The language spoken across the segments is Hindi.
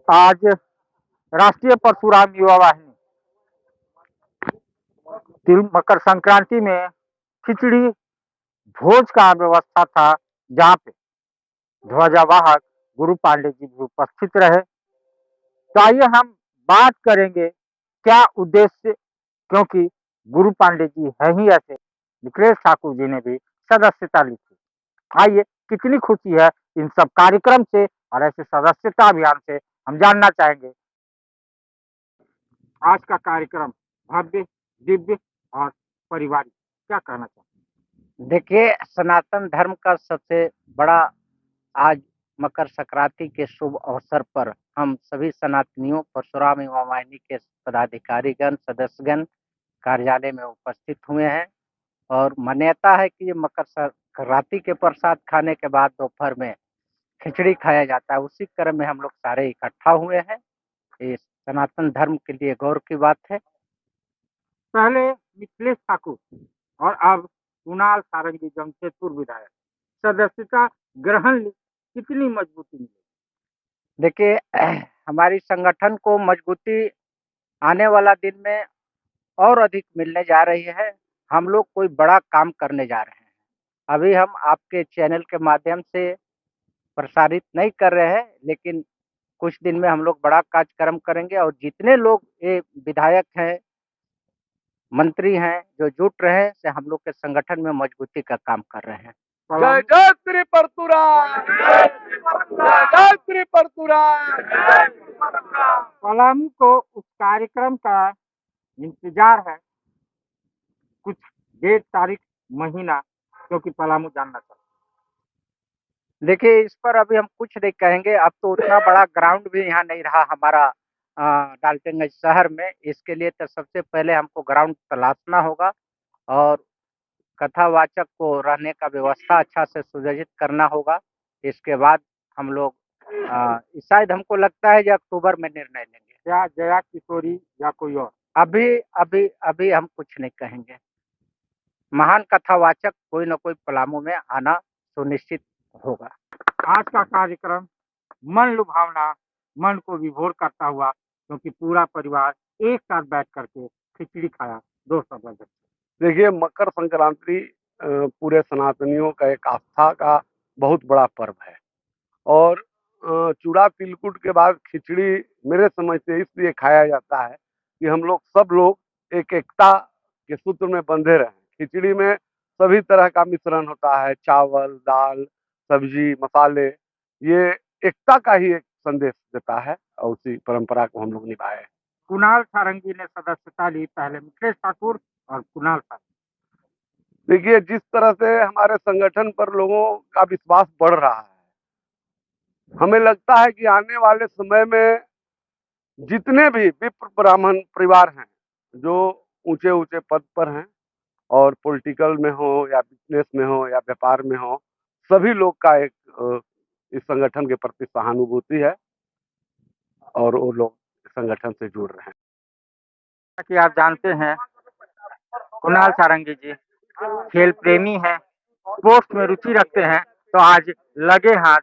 आज राष्ट्रीय परशुराम युवा वाहिनी मकर संक्रांति में खिचड़ी भोज का व्यवस्था था, जहाँ पे ध्वजावाहक गुरु पांडे जी भी उपस्थित रहे। तो आइए हम बात करेंगे क्या उद्देश्य, क्योंकि गुरु पांडे जी है ही ऐसे। निखिलेश ठाकुर जी ने भी सदस्यता ली थी। आइए, कितनी खुशी है इन सब कार्यक्रम से और ऐसे सदस्यता अभियान से हम जानना चाहेंगे। आज का कार्यक्रम भव्य, दिव्य और पारिवारिक, क्या कहना चाहते देखिए, सनातन धर्म का सबसे बड़ा आज मकर संक्रांति के शुभ अवसर पर हम सभी सनातनियों परशुराम युवा वाहिनी के पदाधिकारीगण सदस्यगण कार्यालय में उपस्थित हुए हैं और मान्यता है कि ये मकर संक्रांति के प्रसाद खाने के बाद दोपहर में खिचड़ी खाया जाता है। उसी क्रम में हम लोग सारे इकट्ठा हुए हैं। ये सनातन धर्म के लिए गौरव की बात है। पहले निखिलेश ठाकुर और अब कुणाल सारंगी जमशेदपुर विधायक सदस्यता ग्रहण कितनी मजबूती मिली? देखिए, हमारी संगठन को मजबूती आने वाला दिन में और अधिक मिलने जा रही है। हम लोग कोई बड़ा काम करने जा रहे हैं। अभी हम आपके चैनल के माध्यम से प्रसारित नहीं कर रहे हैं, लेकिन कुछ दिन में हम लोग बड़ा कार्यक्रम करेंगे और जितने लोग ये विधायक हैं, मंत्री हैं, जो जुट रहे हैं, से हम लोग के संगठन में मजबूती का काम कर रहे हैं। जय जय श्री परशुराम, जय श्री परशुराम। पलामू को उस कार्यक्रम का इंतजार है, कुछ डेट, तारीख, महीना, क्योंकि पलामू जानना चाहता है। देखिए, इस पर अभी हम कुछ नहीं कहेंगे। अब तो उतना बड़ा ग्राउंड भी यहाँ नहीं रहा हमारा डाल्टनगंज शहर में। इसके लिए तो सबसे पहले हमको ग्राउंड तलाशना होगा और कथावाचक को रहने का व्यवस्था अच्छा से सुयोजित करना होगा। इसके बाद हम लोग शायद हमको लगता है कि अक्टूबर में निर्णय लेंगे। क्या जया किशोरी या कोई और? अभी अभी अभी हम कुछ नहीं कहेंगे। महान कथावाचक कोई न कोई पलामू में आना सुनिश्चित होगा। आज का कार्यक्रम मन लुभावना, मन को विभोर करता हुआ, क्योंकि पूरा परिवार एक साथ बैठ करके खिचड़ी खाया। दोस्तों, देखिए, मकर संक्रांति पूरे सनातनियों का एक आस्था का बहुत बड़ा पर्व है और चूड़ा तिलकुट के बाद खिचड़ी मेरे समझ से इसलिए खाया जाता है कि हम लोग सब लोग एक एकता के सूत्र में बंधे रहें। खिचड़ी में सभी तरह का मिश्रण होता है, चावल, दाल, सब्जी, मसाले। ये एकता का ही एक संदेश देता है और उसी परंपरा को हम लोग निभाए। कुणाल सारंगी ने सदस्यता ली, पहले निखिलेश ठाकुर और कुणाल सारंगी। देखिए, जिस तरह से हमारे संगठन पर लोगों का विश्वास बढ़ रहा है, हमें लगता है कि आने वाले समय में जितने भी विप्र ब्राह्मण परिवार हैं, जो ऊंचे ऊंचे पद पर हैं और पॉलिटिकल में हो या बिजनेस में हो या व्यापार में हो, सभी लोग का एक इस संगठन के प्रति सहानुभूति है और वो लोग संगठन से जुड़ रहे हैं। कि आप जानते हैं, कुणाल सारंगी जी खेल प्रेमी हैं, स्पोर्ट्स में रुचि रखते हैं। तो आज लगे हाथ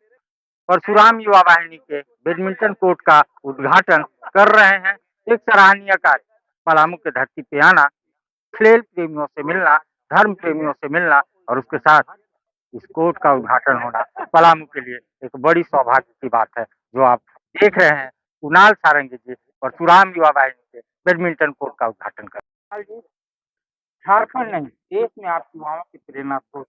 परशुराम युवा वाहिनी के बैडमिंटन कोर्ट का उद्घाटन कर रहे हैं। एक सराहनीय कार्य। पलामू के धरती पे आना, खेल प्रेमियों से मिलना, धर्म प्रेमियों से मिलना और उसके साथ इस कोर्ट का उद्घाटन होना पलामू के लिए एक बड़ी सौभाग्य की बात है। जो आप देख रहे हैं, कुणाल सारंगी जी परशुराम युवा वाहिनी के बैडमिंटन कोर्ट का उद्घाटन कर रहे हैं। झारखंड नहीं, देश में आप युवाओं की प्रेरणा स्रोत,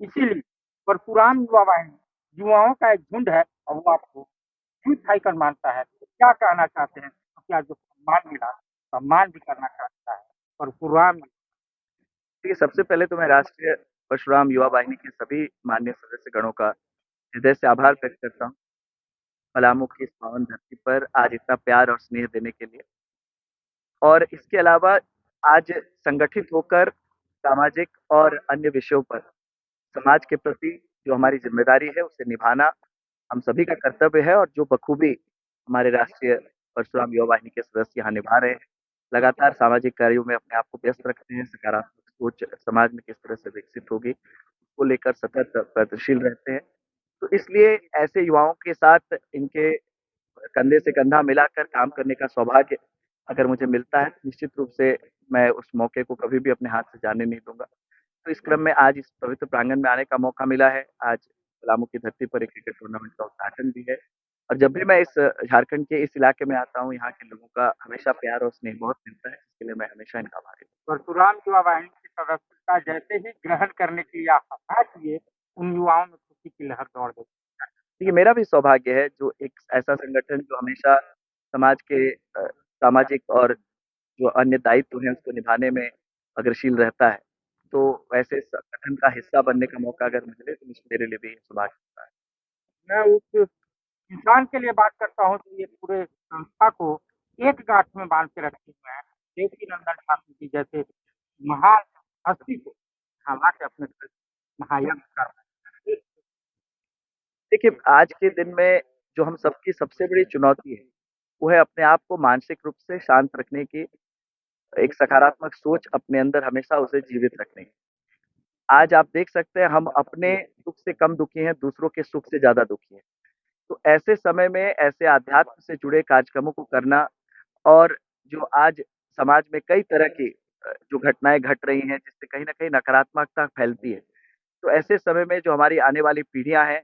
इसीलिए परशुराम युवा वाहिनी युवाओं का एक झुंड है और वो आपको यूथ आइकन मानता है। तो क्या कहना चाहते हैं? तो क्या जो सम्मान मिला, सम्मान भी करना चाहता है परशुराम। देखिए, सबसे पहले तो मैं राष्ट्रीय परशुराम युवा वाहिनी के सभी माननीय सदस्यगणों का हृदय से आभार व्यक्त करता हूँ, पलामू की इस पावन धरती पर आज इतना प्यार और स्नेह देने के लिए। और इसके अलावा आज संगठित होकर सामाजिक और अन्य विषयों पर समाज के प्रति जो हमारी जिम्मेदारी है उसे निभाना हम सभी का कर्तव्य है और जो बखूबी हमारे राष्ट्रीय परशुराम युवा वाहिनी के सदस्य यहाँ निभा रहे हैं, लगातार सामाजिक कार्यों में अपने आप को व्यस्त रखते हैं, सकारात्मक सोच समाज में किस तरह से विकसित होगी उसको लेकर सतत प्रयत्नशील रहते हैं। तो इसलिए ऐसे युवाओं के साथ इनके कंधे से कंधा मिलाकर काम करने का सौभाग्य अगर मुझे मिलता है, निश्चित रूप से मैं उस मौके को कभी भी अपने हाथ से जाने नहीं दूँगा। तो इस क्रम में आज इस पवित्र प्रांगण में आने का मौका मिला है। आज पलामू की धरती पर एक क्रिकेट टूर्नामेंट का उद्घाटन भी है और जब भी मैं इस झारखंड के इस इलाके में आता हूँ, यहाँ के लोगों का हमेशा प्यार और स्नेह बहुत मिलता है, जिसके लिए मैं हमेशा इनका आभारी हूँ। परशुराम युवा वाहिनी की सदस्यता जैसे ही ग्रहण करने के लिए आह्वान किए, उन युवाओं में खुशी की लहर दौड़ गई। ये मेरा भी सौभाग्य है जो एक ऐसा संगठन जो हमेशा समाज के सामाजिक और जो अन्य दायित्व हैं उसको निभाने में अग्रशील रहता है। तो वैसे संगठन का हिस्सा बनने का मौका अगर मिले तो मेरे लिए भी सौभाग्य होता है। मैं उस इंसान के लिए बात करता हूँ जो ये पूरे संस्था को एक गांठ में बांध के रखे हुए हैं। देवकीनंदन ठाकुर जी जैसे महान हस्ती को हवा के अपने महायज्ञ कर रहे हैं। देखिए, आज के दिन में जो हम सबकी सबसे बड़ी चुनौती है, वो है अपने आप को मानसिक रूप से शांत रखने की, एक सकारात्मक सोच अपने अंदर हमेशा उसे जीवित रखने की। आज आप देख सकते हैं हम अपने दुःख से कम दुखी हैं, दूसरों के सुख से ज़्यादा दुखी हैं। तो ऐसे समय में ऐसे अध्यात्म से जुड़े कार्यक्रमों को करना और जो आज समाज में कई तरह की जो घटनाएँ घट रही हैं, जिससे कहीं न कहीं नकारात्मकता फैलती है। तो ऐसे समय में जो हमारी आने वाली पीढ़ियाँ हैं,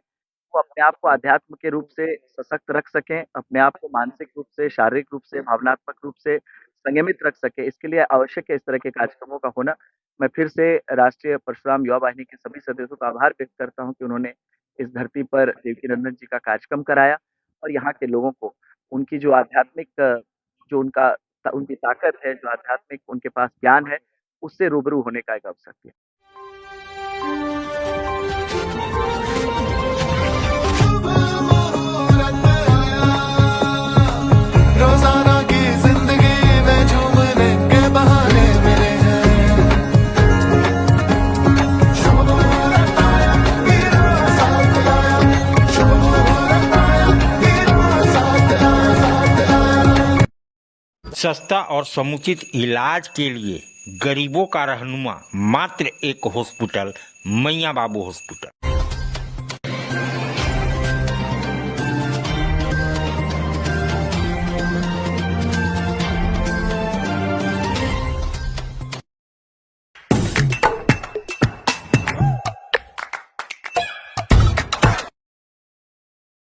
वो अपने आप को अध्यात्म के रूप से सशक्त रख सकें, अपने आप को मानसिक रूप से, शारीरिक रूप से, भावनात्मक रूप से संयमित रख सकें, इसके लिए आवश्यक है इस तरह के कार्यक्रमों का होना। मैं फिर से राष्ट्रीय परशुराम युवा वाहिनी के सभी सदस्यों का आभार व्यक्त करता हूँ कि उन्होंने इस धरती पर देवकीनंदन जी का कार्यक्रम कराया और यहाँ के लोगों को उनकी जो आध्यात्मिक जो उनकी ताकत है, जो आध्यात्मिक उनके पास ज्ञान है, उससे रूबरू होने का एक अवसर दिया। रोजाना की जिंदगी में झूमने के बहाने मिले हैं। शुभ मुहूर्त आया, हीरो साथ लाया। शुभ मुहूर्त आया, हीरो साथ लाया। सस्ता और समुचित इलाज के लिए गरीबों का रहनुमा मात्र एक हॉस्पिटल, मैया बाबू हॉस्पिटल।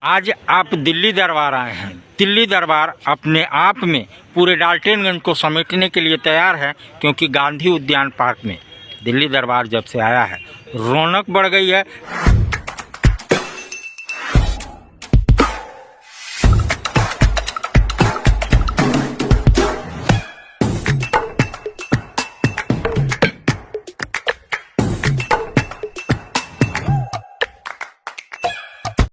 आज आप दिल्ली दरबार आए हैं। दिल्ली दरबार अपने आप में पूरे डाल्टनगंज को समेटने के लिए तैयार है, क्योंकि गांधी उद्यान पार्क में दिल्ली दरबार जब से आया है रौनक बढ़ गई है।